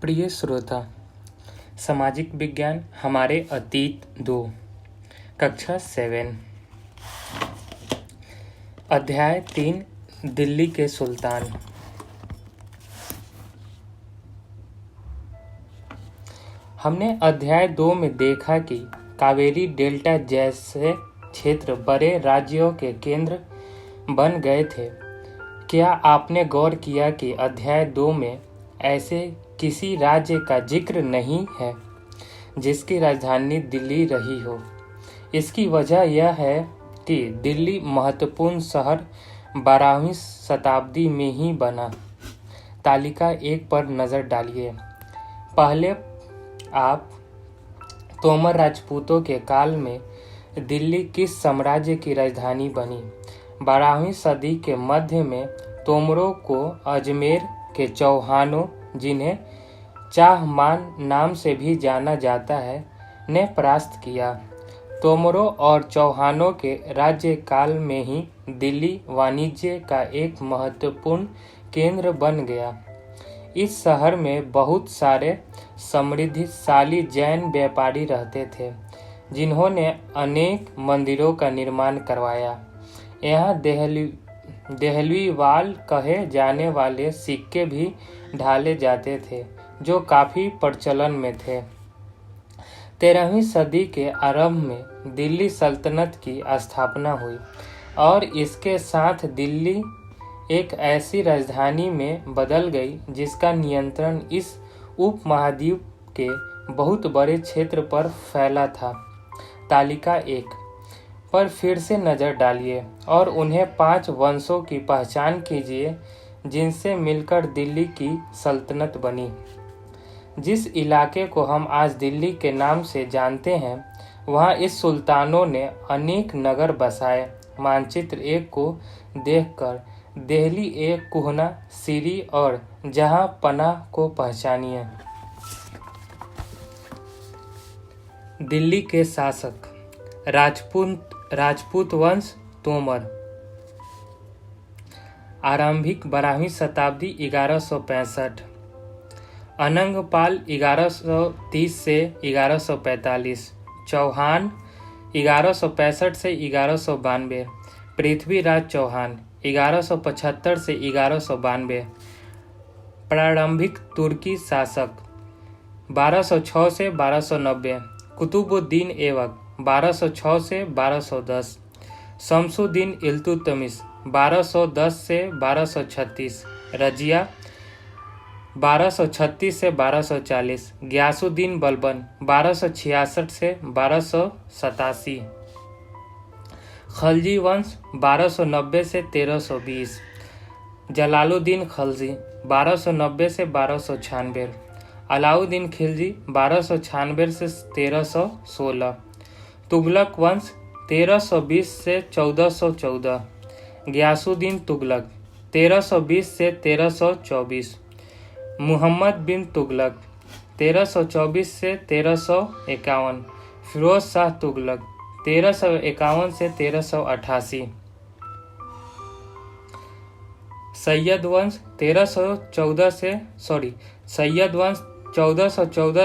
प्रिय श्रोता, सामाजिक विज्ञान हमारे अतीत 2 कक्षा 7 अध्याय 3 दिल्ली के सुल्तान। हमने अध्याय 2 में देखा कि कावेरी डेल्टा जैसे क्षेत्र बड़े राज्यों के केंद्र बन गए थे। क्या आपने गौर किया कि अध्याय 2 में ऐसे किसी राज्य का जिक्र नहीं है जिसकी राजधानी दिल्ली रही हो? इसकी वजह यह है कि दिल्ली महत्वपूर्ण शहर 12वीं शताब्दी में ही बना। तालिका 1 पर नज़र डालिए। पहले आप तोमर राजपूतों के काल में दिल्ली किस साम्राज्य की राजधानी बनी? 12वीं सदी के मध्य में तोमरों को अजमेर के चौहानों, जिन्हें चाहमान नाम से भी जाना जाता है, ने परास्त किया। तोमरों और चौहानों के राज्य काल में ही दिल्ली वाणिज्य का एक महत्वपूर्ण केंद्र बन गया। इस शहर में बहुत सारे समृद्धिशाली जैन व्यापारी रहते थे, जिन्होंने अनेक मंदिरों का निर्माण करवाया। यहाँ देहलवी वाल कहे जाने वाले सिक्के भी ढाले जाते थे, जो काफ़ी प्रचलन में थे। 13वीं सदी के आरंभ में दिल्ली सल्तनत की स्थापना हुई और इसके साथ दिल्ली एक ऐसी राजधानी में बदल गई जिसका नियंत्रण इस उपमहाद्वीप के बहुत बड़े क्षेत्र पर फैला था। तालिका 1 पर फिर से नज़र डालिए और उन्हें 5 वंशों की पहचान कीजिए जिनसे मिलकर दिल्ली की सल्तनत बनी। जिस इलाके को हम आज दिल्ली के नाम से जानते हैं, वहाँ इस सुल्तानों ने अनेक नगर बसाए। मानचित्र 1 को देखकर दिल्ली एक कुहना, सीरी और जहाँ पनाह को पहचानिए। दिल्ली के शासक राजपूत वंश तोमर। आरंभिक 12वीं शताब्दी 1165। अनंगपाल 1130 से 1145। चौहान 1165 से 1192। पृथ्वीराज चौहान 1175 से 1192। प्रारंभिक तुर्की शासक 1206 से 1290। कुतुबुद्दीन ऐबक 1206 से 1210। शमसुद्दीन इल्तुतमिश 1210 से 1236। रजिया 1236 से 1240। गयासुद्दीन बलबन 1266 से 1287। खलजी वंश 1290 से 1320। जलालुद्दीन खलजी 1290 से 1296। अलाउद्दीन खिलजी 1296 से 1316। तुगलक वंश 1320 से 1414। गयासुद्दीन तुगलक 1320 से 1324। मुहम्मद बिन तुगलक 1324 से 1351। फिरोज शाह तुगलक 1351 से 1388। सैयद वंश 1414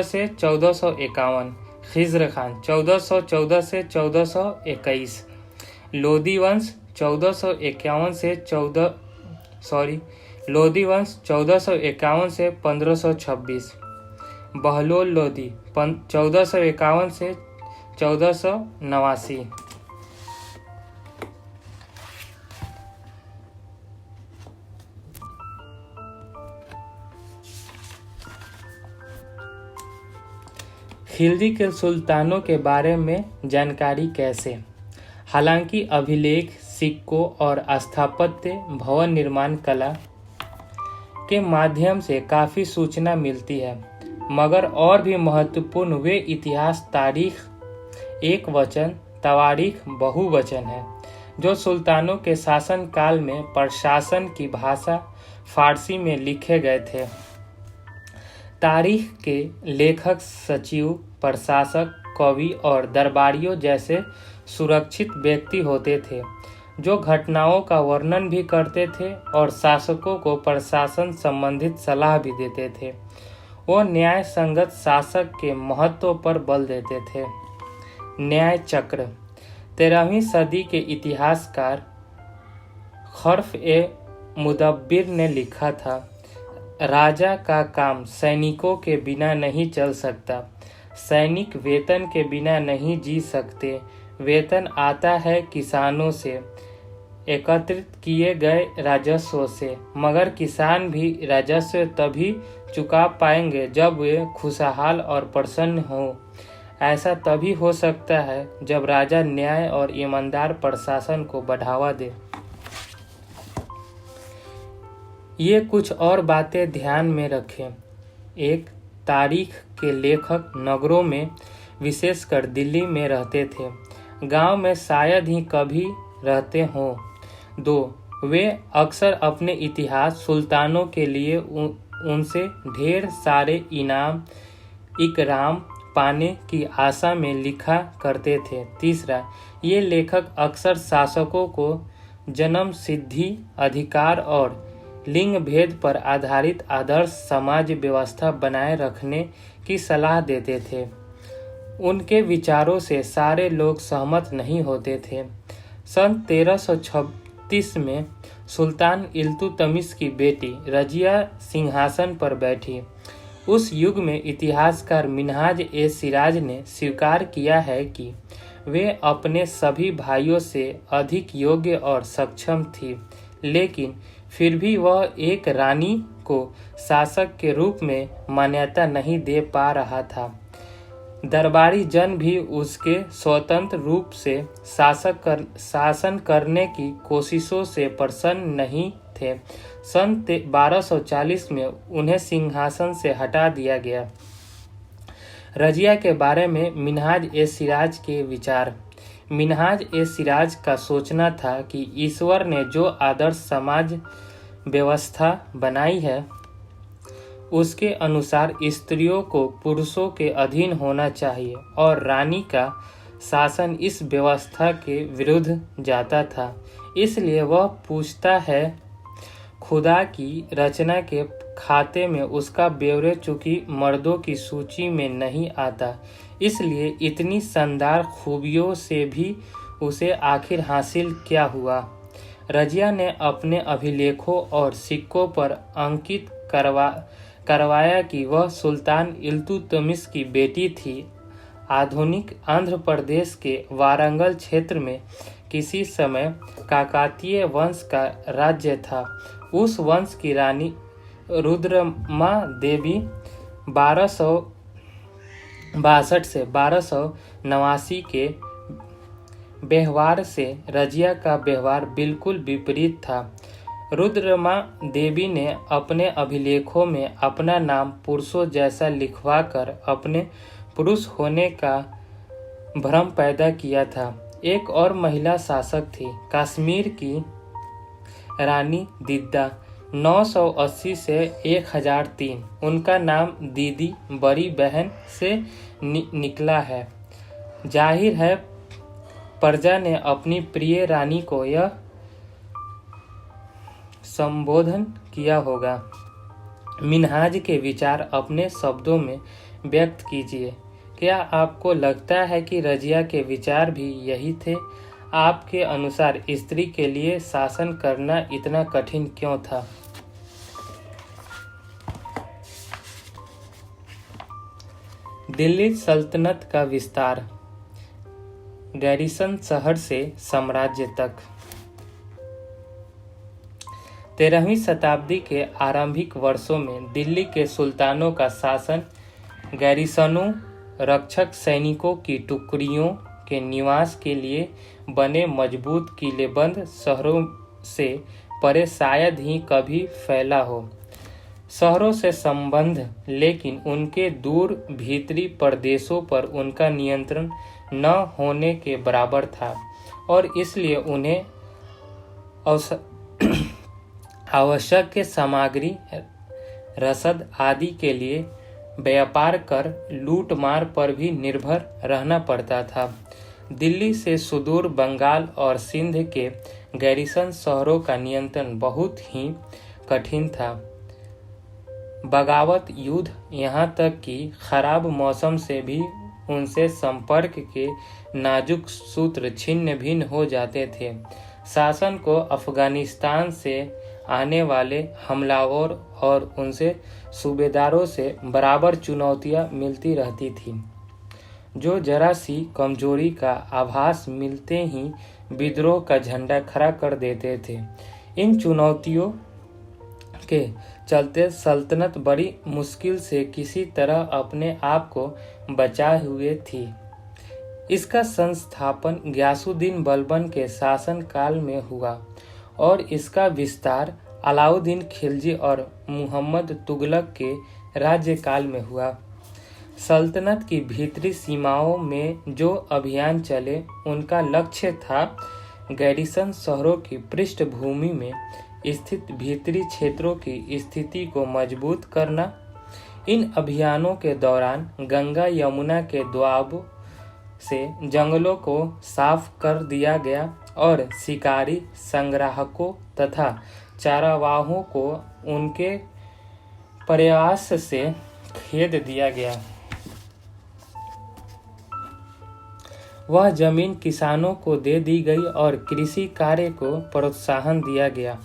से 1451। खिज्र खान 1414 से 1421। लोधी वंश 1451 से 1526। बहलोल लोधी 1451 से 1489। खिलजी के सुल्तानों के बारे में जानकारी कैसे? हालांकि अभिलेख, सिक्कों और स्थापत्य भवन निर्माण कला के माध्यम से काफ़ी सूचना मिलती है, मगर और भी महत्वपूर्ण वे इतिहास, तारीख एक वचन, तवारीख बहुवचन है, जो सुल्तानों के शासन काल में प्रशासन की भाषा फारसी में लिखे गए थे। तारीख के लेखक सचिव, प्रशासक, कवि और दरबारियों जैसे सुरक्षित व्यक्ति होते थे, जो घटनाओं का वर्णन भी करते थे और शासकों को प्रशासन संबंधित सलाह भी देते थे। वो न्याय संगत शासक के महत्व पर बल देते थे। न्याय चक्र 13वीं सदी के इतिहासकार खर्फ ए मुदब्बिर ने लिखा था, राजा का काम सैनिकों के बिना नहीं चल सकता। सैनिक वेतन के बिना नहीं जी सकते। वेतन आता है किसानों से, एकत्रित किए गए राजस्व से, मगर किसान भी राजस्व तभी चुका पाएंगे जब वे खुशहाल और प्रसन्न हों। ऐसा तभी हो सकता है जब राजा न्याय और ईमानदार प्रशासन को बढ़ावा दे। ये कुछ और बातें ध्यान में रखें। एक, तारीख के लेखक नगरों में, विशेषकर दिल्ली में रहते थे। गांव में शायद ही कभी रहते हों। 2, वे अक्सर अपने इतिहास सुल्तानों के लिए उनसे ढेर सारे इनाम इकराम पाने की आशा में लिखा करते थे। तीसरा, ये लेखक अक्सर शासकों को जन्म सिद्धि अधिकार और लिंग भेद पर आधारित आदर्श समाज व्यवस्था बनाए रखने की सलाह देते थे। उनके विचारों से सारे लोग सहमत नहीं होते थे। सन 1336 में सुल्तान इल्तुतमिश की बेटी रजिया सिंहासन पर बैठी। उस युग में इतिहासकार मिन्हाज ए सिराज ने स्वीकार किया है कि वे अपने सभी भाइयों से अधिक योग्य और सक्षम थी, लेकिन फिर भी वह एक रानी को शासक के रूप में मान्यता नहीं दे पा रहा था। दरबारी जन भी उसके स्वतंत्र रूप से शासन करने की कोशिशों से प्रसन्न नहीं थे। सन 1240 में उन्हें सिंहासन से हटा दिया गया। रजिया के बारे में मिन्हाज ए सिराज के विचार। मिन्हाज ए सिराज का सोचना था कि ईश्वर ने जो आदर्श समाज व्यवस्था बनाई है उसके अनुसार स्त्रियों को पुरुषों के अधीन होना चाहिए और रानी का शासन इस व्यवस्था के विरुद्ध जाता था। इसलिए वह पूछता है, खुदा की रचना के खाते में उसका ब्यौरे चूंकि मर्दों की सूची में नहीं आता, इसलिए इतनी शानदार खूबियों से भी उसे आखिर हासिल क्या हुआ। रजिया ने अपने अभिलेखों और सिक्कों पर अंकित करवाया कि वह सुल्तान इल्तुतमिश की बेटी थी। आधुनिक आंध्र प्रदेश के वारंगल क्षेत्र में किसी समय काकतीय वंश का राज्य था। उस वंश की रानी रुद्रमा देवी 1262 से 1289 के व्यवहार से रजिया का व्यवहार बिल्कुल विपरीत था। रुद्रमा देवी ने अपने अभिलेखों में अपना नाम पुरुषों जैसा लिखवाकर अपने पुरुष होने का भ्रम पैदा किया था। एक और महिला शासक थी, कश्मीर की रानी दिद्दा 980 से 1003। उनका नाम दीदी बड़ी बहन से निकला है। जाहिर है प्रजा ने अपनी प्रिय रानी को यह संबोधन किया होगा। मिन्हाज के विचार अपने शब्दों में व्यक्त कीजिए। क्या आपको लगता है कि रजिया के विचार भी यही थे? आपके अनुसार स्त्री के लिए शासन करना इतना कठिन क्यों था? दिल्ली सल्तनत का विस्तार, गैरिसन शहर से साम्राज्य तक। 13वीं शताब्दी के आरंभिक वर्षों में दिल्ली के सुल्तानों का शासन गैरिसनों, रक्षक सैनिकों की टुकड़ियों के निवास के लिए बने मजबूत किलेबंद शहरों से परे शायद ही कभी फैला हो। शहरों से संबंध, लेकिन उनके दूर भीतरी प्रदेशों पर उनका नियंत्रण न होने के बराबर था और इसलिए उन्हें आवश्यक सामग्री, रसद आदि के लिए व्यापार कर लूटमार पर भी निर्भर रहना पड़ता था। दिल्ली से सुदूर बंगाल और सिंध के गैरिसन शहरों का नियंत्रण बहुत ही कठिन था। बगावत, युद्ध, यहाँ तक कि खराब मौसम से भी उनसे संपर्क के नाजुक सूत्र छिन्न भिन्न हो जाते थे। शासन को अफगानिस्तान से आने वाले हमलावर और उनसे सूबेदारों से बराबर चुनौतियां मिलती रहती थीं, जो जरा सी कमजोरी का आभास मिलते ही विद्रोह का झंडा खड़ा कर देते थे। इन चुनौतियों के चलते सल्तनत बड़ी मुश्किल से किसी तरह अपने आप को बचाए हुए थी। इसका संस्थापन गयासुद्दीन बलबन के शासन काल में हुआ और इसका विस्तार अलाउद्दीन खिलजी और मुहम्मद तुगलक के राज्यकाल में हुआ। सल्तनत की भीतरी सीमाओं में जो अभियान चले, उनका लक्ष्य था गैरिसन शहरों की पृष्ठभूमि में स्थित भीतरी क्षेत्रों की स्थिति को मजबूत करना। इन अभियानों के दौरान गंगा यमुना के दोआब से जंगलों को साफ कर दिया गया और शिकारी, संग्राहकों तथा चारावाहों को उनके प्रयास से खेद दिया गया। वह जमीन किसानों को दे दी गई और कृषि कार्य को प्रोत्साहन दिया गया।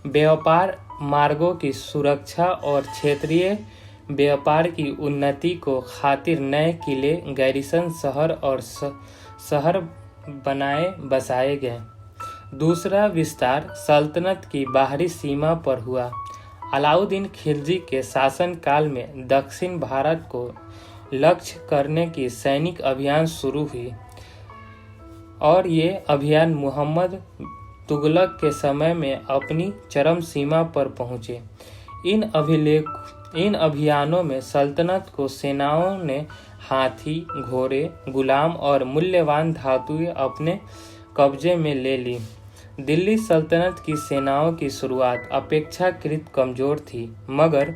व्यापार मार्गों की सुरक्षा और क्षेत्रीय व्यापार की उन्नति को खातिर नए किले, गैरिसन शहर और शहर बसाए गए। दूसरा विस्तार सल्तनत की बाहरी सीमा पर हुआ। अलाउद्दीन खिलजी के शासन काल में दक्षिण भारत को लक्ष्य करने की सैनिक अभियान शुरू हुई और ये अभियान मुहम्मद तुगलक के समय में अपनी चरम सीमा पर पहुंचे। इन अभियानों में सल्तनत को सेनाओं ने हाथी, घोड़े, गुलाम और मूल्यवान धातुएं अपने कब्जे में ले ली। दिल्ली सल्तनत की सेनाओं की शुरुआत अपेक्षाकृत कमजोर थी, मगर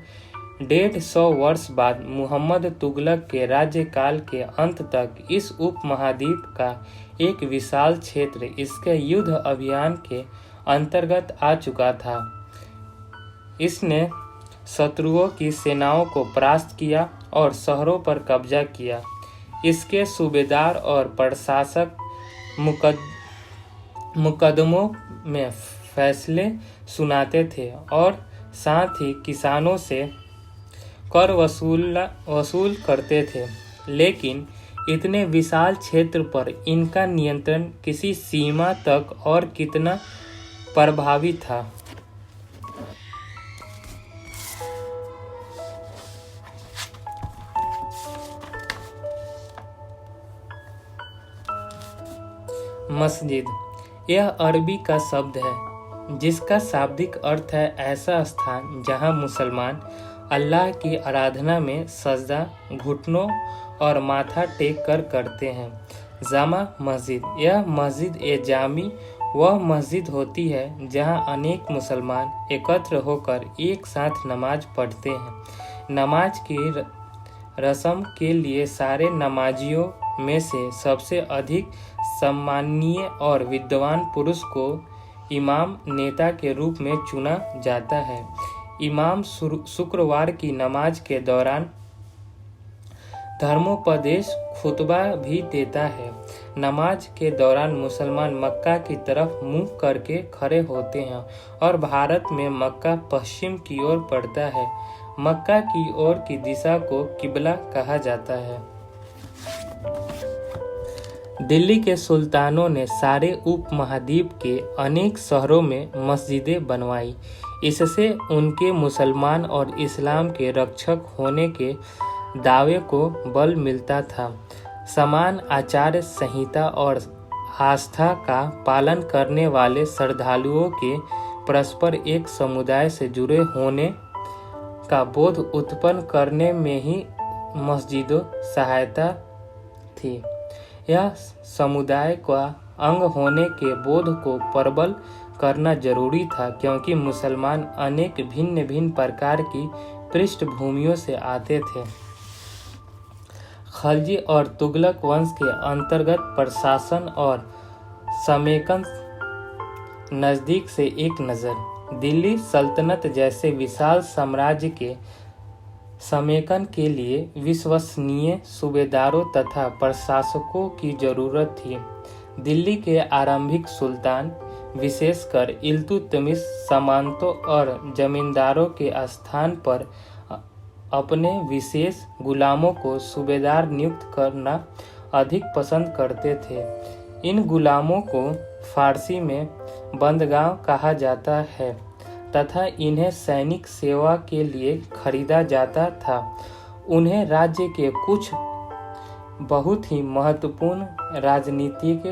150 वर्ष बाद मुहम्मद तुगलक के राज्यकाल के अंत तक इस उपमहाद्वीप का एक विशाल क्षेत्र इसके युद्ध अभियान के अंतर्गत आ चुका था। इसने शत्रुओं की सेनाओं को परास्त किया और शहरों पर कब्जा किया। इसके सूबेदार और प्रशासक मुकदमों में फैसले सुनाते थे और साथ ही किसानों से कर वसूल करते थे, लेकिन इतने विशाल क्षेत्र पर इनका नियंत्रण किसी सीमा तक और कितना प्रभावी था। मस्जिद, यह अरबी का शब्द है जिसका शाब्दिक अर्थ है ऐसा स्थान जहां मुसलमान अल्लाह की आराधना में सजदा घुटनों और माथा टेक कर करते हैं। जामा मस्जिद, यह मस्जिद ए जामी वह मस्जिद होती है जहां अनेक मुसलमान एकत्र होकर एक साथ नमाज पढ़ते हैं। नमाज की रस्म के लिए सारे नमाजियों में से सबसे अधिक सम्माननीय और विद्वान पुरुष को इमाम नेता के रूप में चुना जाता है। इमाम शुक्रवार की नमाज के दौरान धर्मोपदेश खुतबा भी देता है। नमाज के दौरान मुसलमान मक्का की तरफ मुंह करके खड़े होते हैं और भारत में मक्का पश्चिम की ओर पड़ता है। मक्का की ओर की दिशा को किबला कहा जाता है। दिल्ली के सुल्तानों ने सारे उपमहाद्वीप के अनेक शहरों में मस्जिदें बनवाई। इससे उनके मुसलमान और इस्लाम के रक्षक होने के दावे को बल मिलता था। समान आचार संहिता और आस्था का पालन करने वाले श्रद्धालुओं के परस्पर एक समुदाय से जुड़े होने का बोध उत्पन्न करने में ही मस्जिदों सहायता थी। यह समुदाय का अंग होने के बोध को प्रबल करना जरूरी था, क्योंकि मुसलमान अनेक भिन्न भिन्न प्रकार की पृष्ठभूमियों से आते थे। खलजी और तुगलक वंश के अंतर्गत प्रशासन और समेकन नज़दीक से एक नज़र। दिल्ली सल्तनत जैसे विशाल साम्राज्य के समेकन के लिए विश्वसनीय सूबेदारों तथा प्रशासकों की जरूरत थी। दिल्ली के आरंभिक सुल्तान, विशेषकर इल्तुतमिश, सामंतों और जमींदारों के स्थान पर अपने विशेष गुलामों को सूबेदार नियुक्त करना अधिक पसंद करते थे। इन गुलामों को फारसी में बंदगांव कहा जाता है तथा इन्हें सैनिक सेवा के लिए खरीदा जाता था। उन्हें राज्य के कुछ बहुत ही महत्वपूर्ण राजनीतिक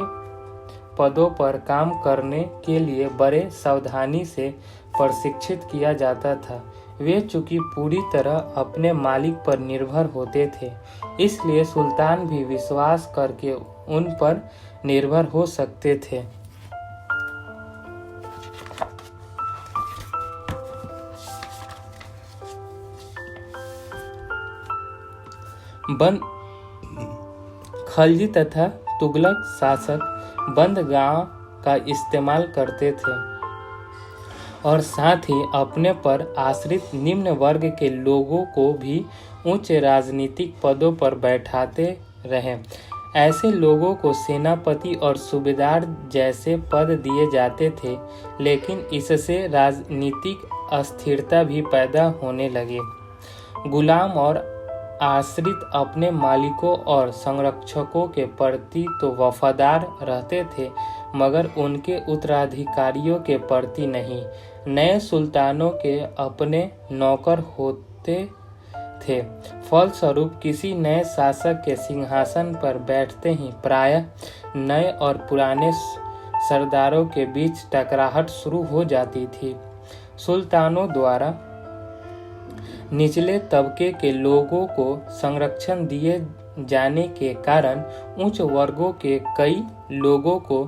पदों पर काम करने के लिए बड़े सावधानी से प्रशिक्षित किया जाता था। वे चूंकि पूरी तरह अपने मालिक पर निर्भर होते थे, इसलिए सुल्तान भी विश्वास करके उन पर निर्भर हो सकते थे। खलजी तथा तुगलक शासक बंदगांव का इस्तेमाल करते थे और साथ ही अपने पर आश्रित निम्न वर्ग के लोगों को भी उच्च राजनीतिक पदों पर बैठाते रहे। ऐसे लोगों को सेनापति और सूबेदार जैसे पद दिए जाते थे, लेकिन इससे राजनीतिक अस्थिरता भी पैदा होने लगी। गुलाम और आश्रित अपने मालिकों और संरक्षकों के प्रति तो वफादार रहते थे, मगर उनके उत्तराधिकारियों के प्रति नहीं। नए सुल्तानों के अपने नौकर होते थे। फलस्वरूप किसी नए शासक के सिंहासन पर बैठते ही प्रायः नए और पुराने सरदारों के बीच टकराहट शुरू हो जाती थी। सुल्तानों द्वारा निचले तबके के लोगों को संरक्षण दिए जाने के कारण उच्च वर्गों के कई लोगों को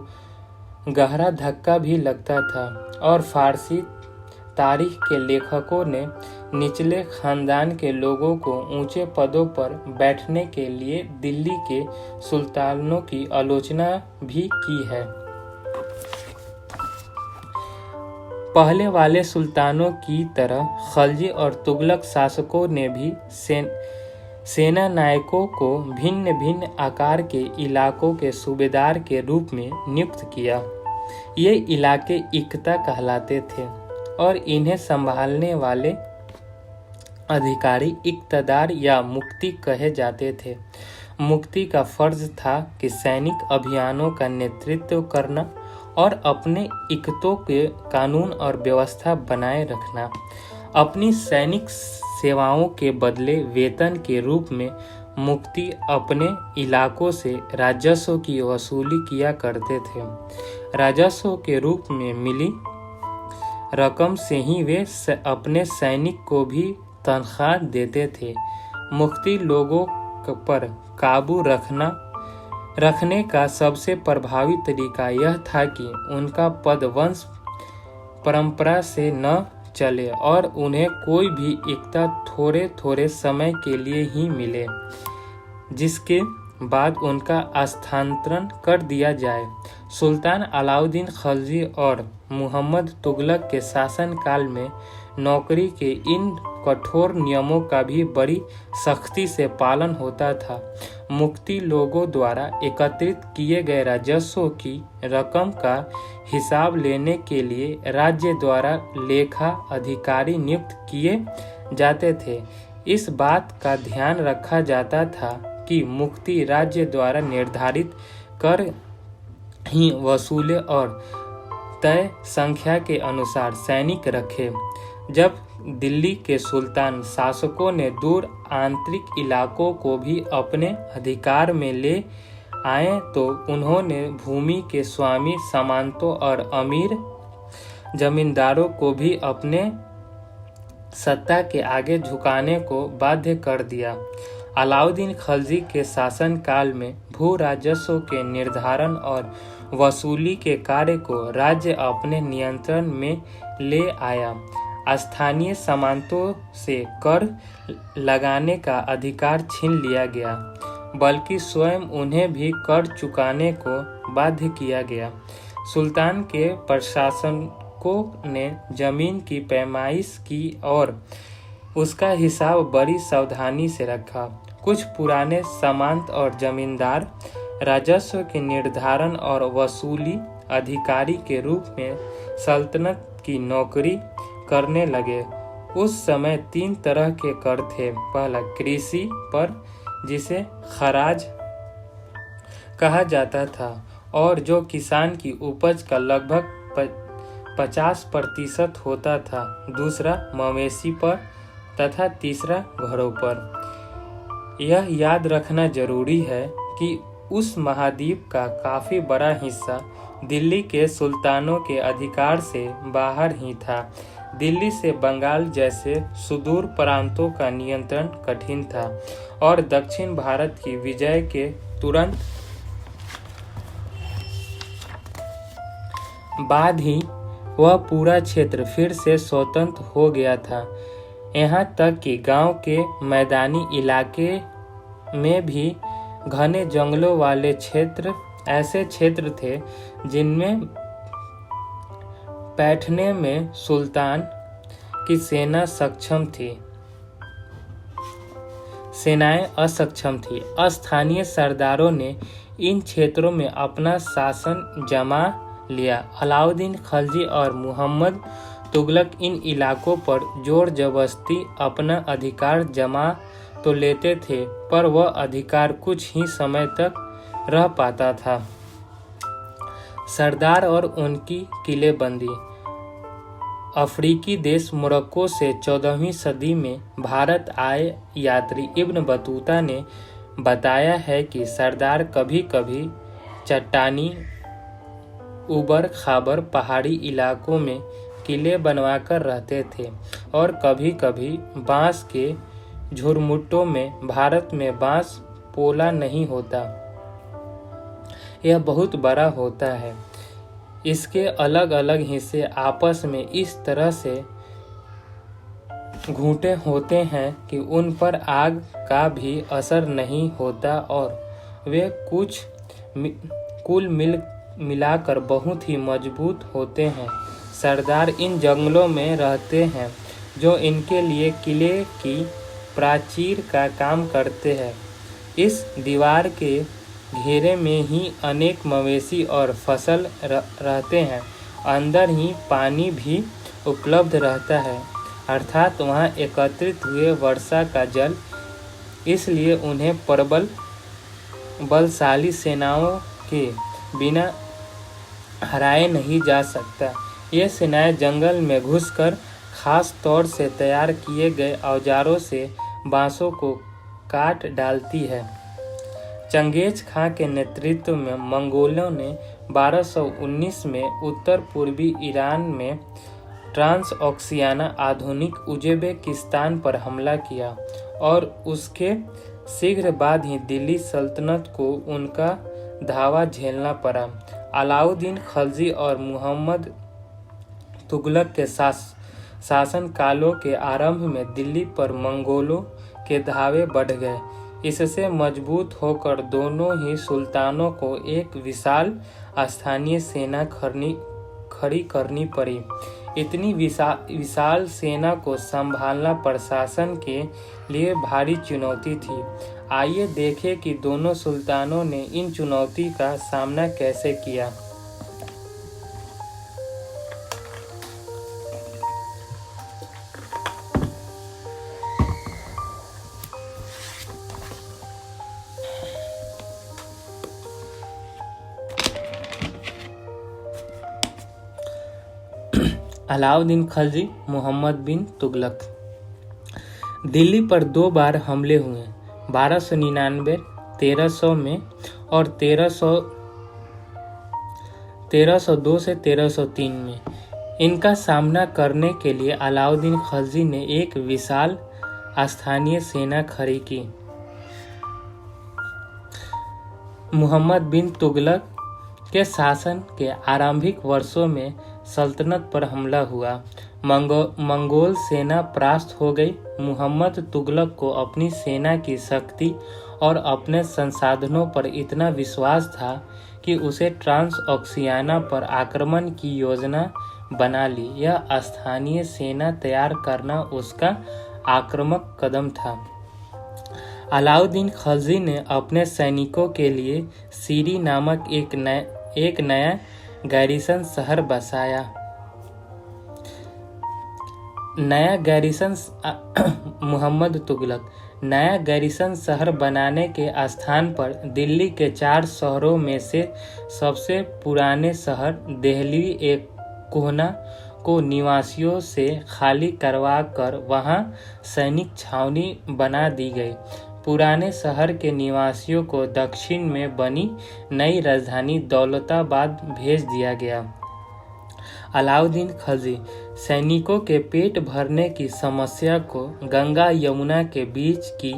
गहरा धक्का भी लगता था और फारसी तारीख के लेखकों ने निचले खानदान के लोगों को ऊंचे पदों पर बैठने के लिए दिल्ली के सुल्तानों की आलोचना भी की है। पहले वाले सुल्तानों की तरह खलजी और तुगलक शासकों ने भी सेना नायकों को भिन्न भिन्न आकार के इलाकों के सूबेदार के रूप में नियुक्त किया। ये इलाके इक्ता कहलाते थे और इन्हें संभालने वाले अधिकारी इक्तदार या मुफ्ती कहे जाते थे। मुफ्ती का फर्ज था कि सैनिक अभियानों का नेतृत्व करना और अपने इक्तों के कानून और व्यवस्था बनाए रखना। अपनी सैनिक सेवाओं के बदले वेतन के रूप में मुफ्ती अपने इलाकों से राजस्व की वसूली किया करते थे। राजस्व के रूप में मिली रकम से ही वे अपने सैनिक को भी तनख्वाह देते थे। मुफ्ती लोगों पर काबू रखने का सबसे प्रभावी तरीका यह था कि उनका पद वंश परंपरा से न चले और उन्हें कोई भी इक्ता थोड़े थोड़े समय के लिए ही मिले, जिसके बाद उनका स्थानांतरण कर दिया जाए। सुल्तान अलाउद्दीन खलजी और मुहम्मद तुगलक के शासनकाल में नौकरी के इन कठोर नियमों का भी बड़ी सख्ती से पालन होता था। मुफ्ती लोगों द्वारा एकत्रित किए गए राजस्व की रकम का हिसाब लेने के लिए राज्य द्वारा लेखा अधिकारी नियुक्त किए जाते थे। इस बात का ध्यान रखा जाता था कि मुफ्ती राज्य द्वारा निर्धारित कर ही वसूले और तय संख्या के अनुसार सैनिक रखे। जब दिल्ली के सुल्तान शासकों ने दूर आंतरिक इलाकों को भी अपने अधिकार में ले आए तो उन्होंने भूमि के स्वामी सामंतों और अमीर जमींदारों को भी अपने सत्ता के आगे झुकाने को बाध्य कर दिया। अलाउद्दीन खलजी के शासनकाल में भू राजस्व के निर्धारण और वसूली के कार्य को राज्य अपने नियंत्रण में ले आया। स्थानीय सामंतों से कर लगाने का अधिकार छीन लिया गया, बल्कि स्वयं उन्हें भी कर चुकाने को बाध्य किया गया। सुल्तान के प्रशासकों ने जमीन की पैमाइश की और उसका हिसाब बड़ी सावधानी से रखा। कुछ पुराने सामंत और जमींदार राजस्व के निर्धारण और वसूली अधिकारी के रूप में सल्तनत की नौकरी करने लगे। उस समय 3 तरह के कर थे। पहला कृषि पर, जिसे खराज कहा जाता था और जो किसान की उपज का लगभग 50% होता था। दूसरा मवेशी पर तथा तीसरा घरों पर। यह याद रखना जरूरी है कि उस महाद्वीप का काफी बड़ा हिस्सा दिल्ली के सुल्तानों के अधिकार से बाहर ही था। दिल्ली से बंगाल जैसे सुदूर प्रांतों का नियंत्रण कठिन था और दक्षिण भारत की विजय के तुरंत बाद ही वह पूरा क्षेत्र फिर से स्वतंत्र हो गया था। यहाँ तक कि गांव के मैदानी इलाके में भी घने जंगलों वाले ऐसे क्षेत्र थे जिनमें बैठने में सुल्तान की सेनाएं असक्षम थी। स्थानीय सरदारों ने इन क्षेत्रों में अपना शासन जमा लिया। अलाउद्दीन खिलजी और मुहम्मद तुगलक इन इलाकों पर जोर जबरदस्ती अपना अधिकार जमा तो लेते थे, पर वह अधिकार कुछ ही समय तक रह पाता था। सरदार और उनकी किलेबंदी। अफ्रीकी देश मोरक्को से 14वीं सदी में भारत आए यात्री इब्न बतूता ने बताया है कि सरदार कभी कभी चट्टानी उबड़ खाबड़ पहाड़ी इलाकों में किले बनवाकर रहते थे और कभी कभी बांस के झुरमुटों में। भारत में बांस पोला नहीं होता, यह बहुत बड़ा होता है। इसके अलग अलग हिस्से आपस में इस तरह से घूंटे होते हैं कि उन पर आग का भी असर नहीं होता और वे कुल मिलाकर बहुत ही मजबूत होते हैं। सरदार इन जंगलों में रहते हैं जो इनके लिए किले की प्राचीर का काम करते हैं। इस दीवार के घेरे में ही अनेक मवेशी और फसल रहते हैं। अंदर ही पानी भी उपलब्ध रहता है, अर्थात वहाँ एकत्रित हुए वर्षा का जल। इसलिए उन्हें प्रबल बलशाली सेनाओं के बिना हराया नहीं जा सकता। ये सेनाएं जंगल में घुसकर खास तौर से तैयार किए गए औजारों से बांसों को काट डालती है। चंगेज खां के नेतृत्व में मंगोलों ने 1219 में उत्तर पूर्वी ईरान में ट्रांसऑक्सियाना आधुनिक उज़्बेकिस्तान पर हमला किया और उसके शीघ्र बाद ही दिल्ली सल्तनत को उनका धावा झेलना पड़ा। अलाउद्दीन खिलजी और मुहम्मद तुगलक के शासन कालों के आरंभ में दिल्ली पर मंगोलों के धावे बढ़ गए। इससे मजबूत होकर दोनों ही सुल्तानों को एक विशाल स्थानीय सेना खड़ी करनी पड़ी। इतनी विशाल सेना को संभालना प्रशासन के लिए भारी चुनौती थी। आइए देखें कि दोनों सुल्तानों ने इन चुनौती का सामना कैसे किया। अलाउद्दीन खिलजी, मुहम्मद बिन तुगलक। दिल्ली पर 2 बार हमले हुए, 1299 1300 में और 1302 से 1303 में। इनका सामना करने के लिए अलाउद्दीन खिलजी ने एक विशाल स्थानीय सेना खड़ी की। मुहम्मद बिन तुगलक के शासन के आरंभिक वर्षों में सल्तनत पर हमला हुआ। मंगोल सेना परास्त हो गई। मुहम्मद तुगलक को अपनी सेना की शक्ति और अपने संसाधनों पर इतना विश्वास था कि उसे ट्रांसऑक्सियाना पर आक्रमण की योजना बना ली। यह स्थानीय सेना तैयार करना उसका आक्रामक कदम था। अलाउद्दीन खिलजी ने अपने सैनिकों के लिए सीरी नामक एक नया गैरिसन शहर बसाया। मुहम्मद तुगलक नया गैरिसन शहर बनाने के स्थान पर दिल्ली के 4 शहरों में से सबसे पुराने शहर देहली एक कोहना को निवासियों से खाली करवा कर वहां सैनिक छावनी बना दी गई। पुराने शहर के निवासियों को दक्षिण में बनी नई राजधानी दौलताबाद भेज दिया गया। अलाउद्दीन खिलजी सैनिकों के पेट भरने की समस्या को गंगा यमुना के बीच की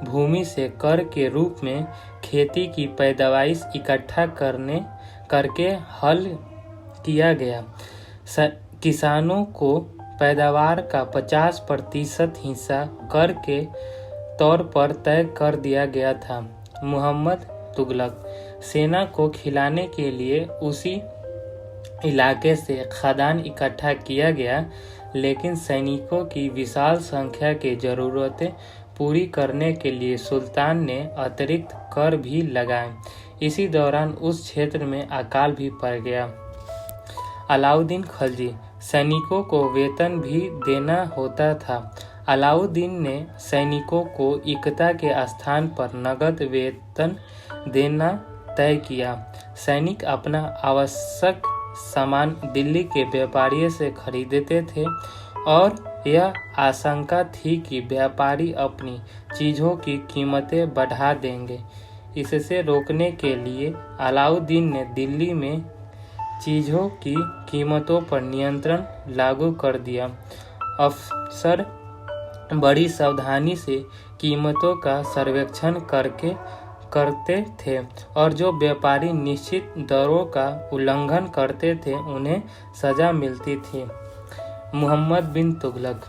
भूमि से कर के रूप में खेती की पैदावार इकट्ठा करके हल किया गया। किसानों को पैदावार का 50% हिस्सा कर के तौर पर तय कर दिया गया था। मुहम्मद तुगलक सेना को खिलाने के लिए उसी इलाके से खाद्यान्न इकट्ठा किया गया, लेकिन सैनिकों की विशाल संख्या की जरूरतें पूरी करने के लिए सुल्तान ने अतिरिक्त कर भी लगाए। इसी दौरान उस क्षेत्र में अकाल भी पड़ गया। अलाउद्दीन खिलजी सैनिकों को वेतन भी देना होता था। अलाउद्दीन ने सैनिकों को एकता के स्थान पर नगद वेतन देना तय किया। सैनिक अपना आवश्यक सामान दिल्ली के व्यापारियों से खरीदते थे और यह आशंका थी कि व्यापारी अपनी चीज़ों की कीमतें बढ़ा देंगे। इससे रोकने के लिए अलाउद्दीन ने दिल्ली में चीज़ों की कीमतों पर नियंत्रण लागू कर दिया। अफसर बड़ी सावधानी से कीमतों का सर्वेक्षण करते थे और जो व्यापारी निश्चित दरों का उल्लंघन करते थे उन्हें सजा मिलती थी। मुहम्मद बिन तुगलक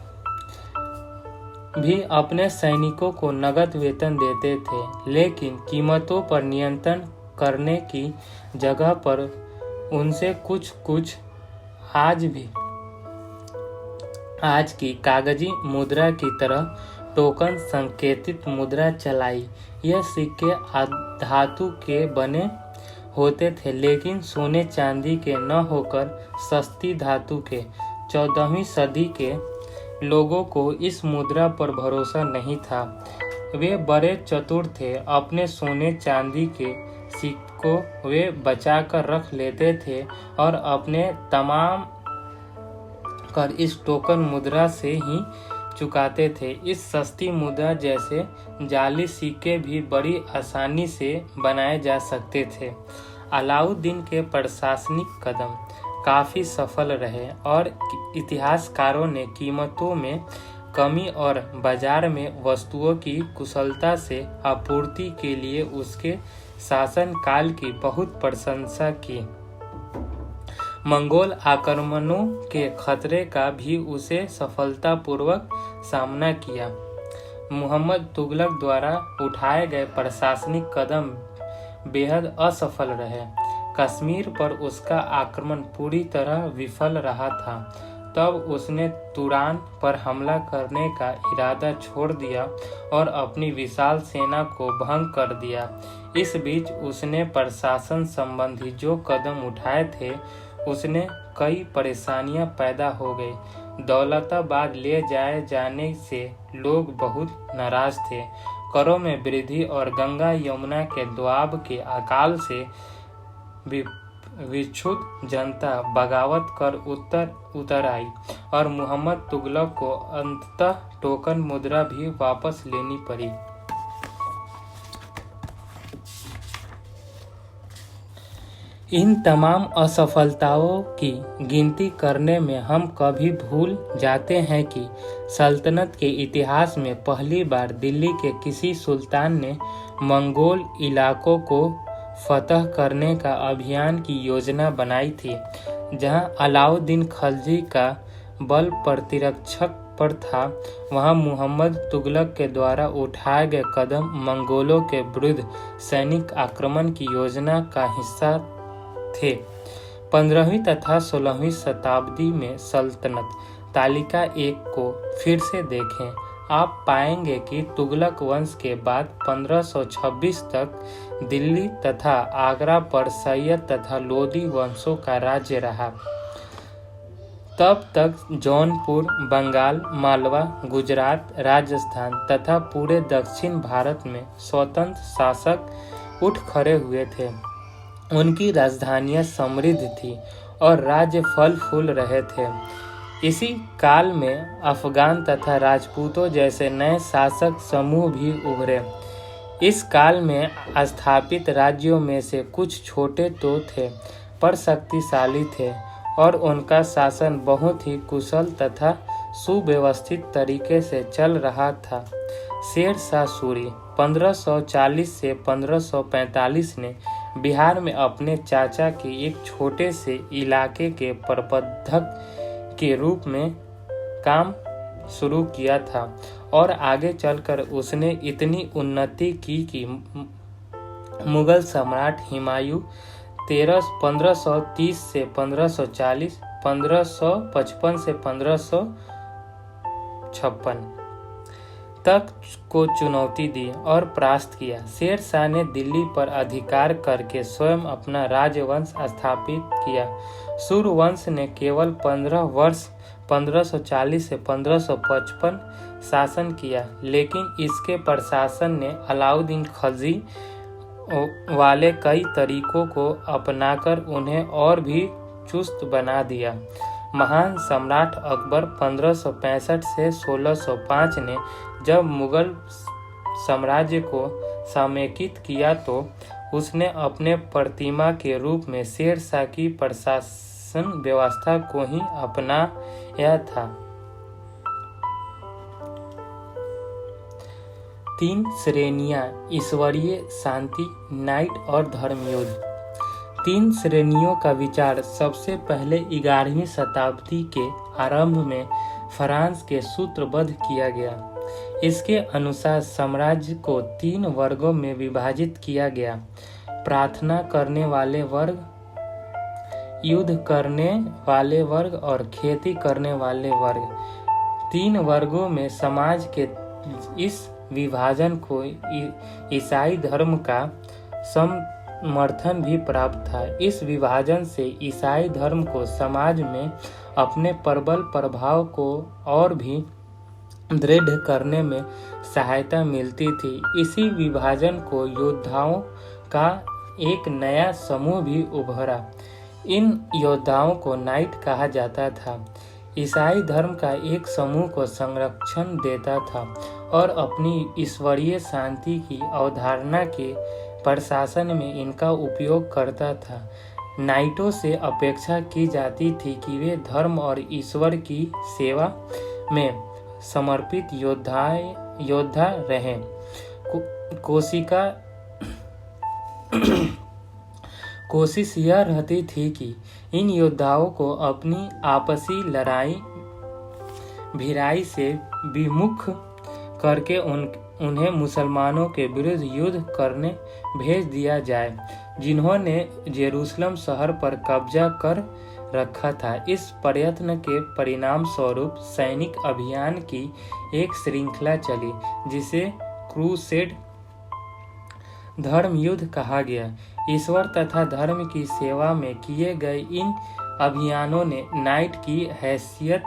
भी अपने सैनिकों को नगद वेतन देते थे, लेकिन कीमतों पर नियंत्रण करने की जगह पर उनसे कुछ आज की कागजी मुद्रा की तरह टोकन संकेतित मुद्रा चलाई। यह सिक्के धातु के बने होते थे, लेकिन सोने चांदी के न होकर सस्ती धातु के। 14वीं सदी के लोगों को इस मुद्रा पर भरोसा नहीं था। वे बड़े चतुर थे। अपने सोने चांदी के सिक्कों वे बचा कर रख लेते थे और अपने तमाम कर इस टोकन मुद्रा से ही चुकाते थे। इस सस्ती मुद्रा जैसे जाली सिक्के भी बड़ी आसानी से बनाए जा सकते थे। अलाउद्दीन के प्रशासनिक कदम काफ़ी सफल रहे और इतिहासकारों ने कीमतों में कमी और बाजार में वस्तुओं की कुशलता से आपूर्ति के लिए उसके शासनकाल की बहुत प्रशंसा की। मंगोल आक्रमणों के खतरे का भी उसे सफलतापूर्वक सामना किया। मुहम्मद तुगलक द्वारा उठाए गए प्रशासनिक कदम बेहद असफल रहे। कश्मीर पर उसका आक्रमण पूरी तरह विफल रहा था। तब उसने तुरान पर हमला करने का इरादा छोड़ दिया और अपनी विशाल सेना को भंग कर दिया। इस बीच उसने प्रशासन संबंधी जो कदम उठाए थे उसने कई परेशानियां पैदा हो गई। दौलताबाद ले जाए जाने से लोग बहुत नाराज थे। करों में वृद्धि और गंगा यमुना के दोआब के अकाल से विक्षुब्ध जनता बगावत कर उतर आई और मुहम्मद तुगलक को अंततः टोकन मुद्रा भी वापस लेनी पड़ी। इन तमाम असफलताओं की गिनती करने में हम कभी भूल जाते हैं कि सल्तनत के इतिहास में पहली बार दिल्ली के किसी सुल्तान ने मंगोल इलाकों को फतह करने का अभियान की योजना बनाई थी। जहां अलाउद्दीन खिलजी का बल प्रतिरक्षक पर था, वहां मुहम्मद तुगलक के द्वारा उठाए गए कदम मंगोलों के विरुद्ध सैनिक आक्रमण की योजना का हिस्सा थे। 15वीं तथा 16वीं शताब्दी में सल्तनत तालिका 1 को फिर से देखें। आप पाएंगे कि तुगलक वंश के बाद 1526 तक दिल्ली तथा आगरा पर सैयद तथा लोदी वंशों का राज्य रहा। तब तक जौनपुर, बंगाल, मालवा, गुजरात, राजस्थान तथा पूरे दक्षिण भारत में स्वतंत्र शासक उठ खड़े हुए थे। उनकी राजधानियां समृद्ध थी और राज्य फल फूल रहे थे। इसी काल में अफगान तथा राजपूतों जैसे नए शासक समूह भी उभरे। इस काल में स्थापित राज्यों में से कुछ छोटे तो थे पर शक्तिशाली थे और उनका शासन बहुत ही कुशल तथा सुव्यवस्थित तरीके से चल रहा था। शेर शाह सूरी 1540 से 1545 ने बिहार में अपने चाचा के एक छोटे से इलाके के प्रबंधक के रूप में काम शुरू किया था और आगे चलकर उसने इतनी उन्नति की कि मुगल सम्राट हुमायूं 1530 से 1540, 1555 से 1556 तक को चुनौती दी और परास्त किया। शेर शाह ने दिल्ली पर अधिकार करके स्वयं अपना राजवंश स्थापित किया। सूर्यवंश ने केवल 15 वर्ष 1540 से 1555 शासन किया, लेकिन इसके प्रशासन ने अलाउद्दीन खिलजी वाले कई तरीकों को अपनाकर उन्हें और भी चुस्त बना दिया। महान सम्राट अकबर 1565 से 1605 ने जब मुगल साम्राज्य को समेकित किया तो उसने अपने प्रतिमा के रूप में शेर शाह की प्रशासन व्यवस्था को ही अपनाया था। 3 श्रेणियां: ईश्वरीय, शांति, नाइट और धर्मयुद्ध। 3 श्रेणियों का विचार सबसे पहले 11वीं शताब्दी के आरंभ में फ्रांस के सूत्रबद्ध किया गया। इसके अनुसार साम्राज्य को 3 वर्गों में विभाजित किया गया: प्रार्थना करने वाले वर्ग, युद्ध करने वाले वर्ग और खेती करने वाले वर्ग। 3 वर्गों में समाज के इस विभाजन को ईसाई धर्म का समर्थन भी प्राप्त था। इस विभाजन से ईसाई धर्म को समाज में अपने प्रबल प्रभाव को और भी दृढ़ करने में सहायता मिलती थी। इसी विभाजन को योद्धाओं का एक नया समूह भी उभरा। इन योद्धाओं को नाइट कहा जाता था। ईसाई धर्म का एक समूह को संरक्षण देता था और अपनी ईश्वरीय शांति की अवधारणा के प्रशासन में इनका उपयोग करता था। नाइटों से अपेक्षा की जाती थी कि वे धर्म और ईश्वर की सेवा में समर्पित योद्धा रहें। कोशिश यह रहती थी कि इन योद्धाओं को अपनी आपसी लड़ाई भिड़ाई से विमुख करके उन्हें मुसलमानों के विरुद्ध युद्ध करने भेज दिया जाए, जिन्होंने जेरूसलम शहर पर कब्जा कर रखा था। इस प्रयत्न के परिणाम स्वरूप सैनिक अभियान की एक श्रृंखला चली, जिसे क्रूसेड धर्म युद्ध कहा गया। ईश्वर तथा धर्म की सेवा में किए गए इन अभियानों ने नाइट की हैसियत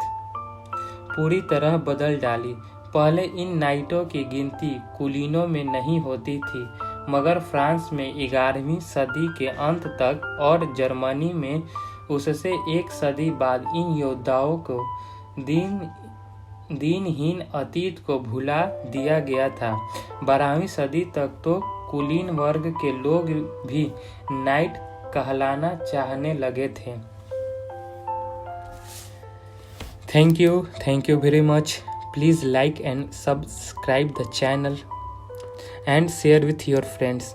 पूरी तरह बदल डाली। पहले इन नाइटों की गिनती कुलीनों में नहीं होती थी, मगर फ्रांस में 11वीं सदी के अंत तक और जर्मनी में उससे 1 सदी बाद इन योद्धाओं को दीनहीन अतीत को भुला दिया गया था। 12वीं सदी तक तो कुलीन वर्ग के लोग भी नाइट कहलाना चाहने लगे थे। Thank you very much. Please like and subscribe the channel and share with your friends.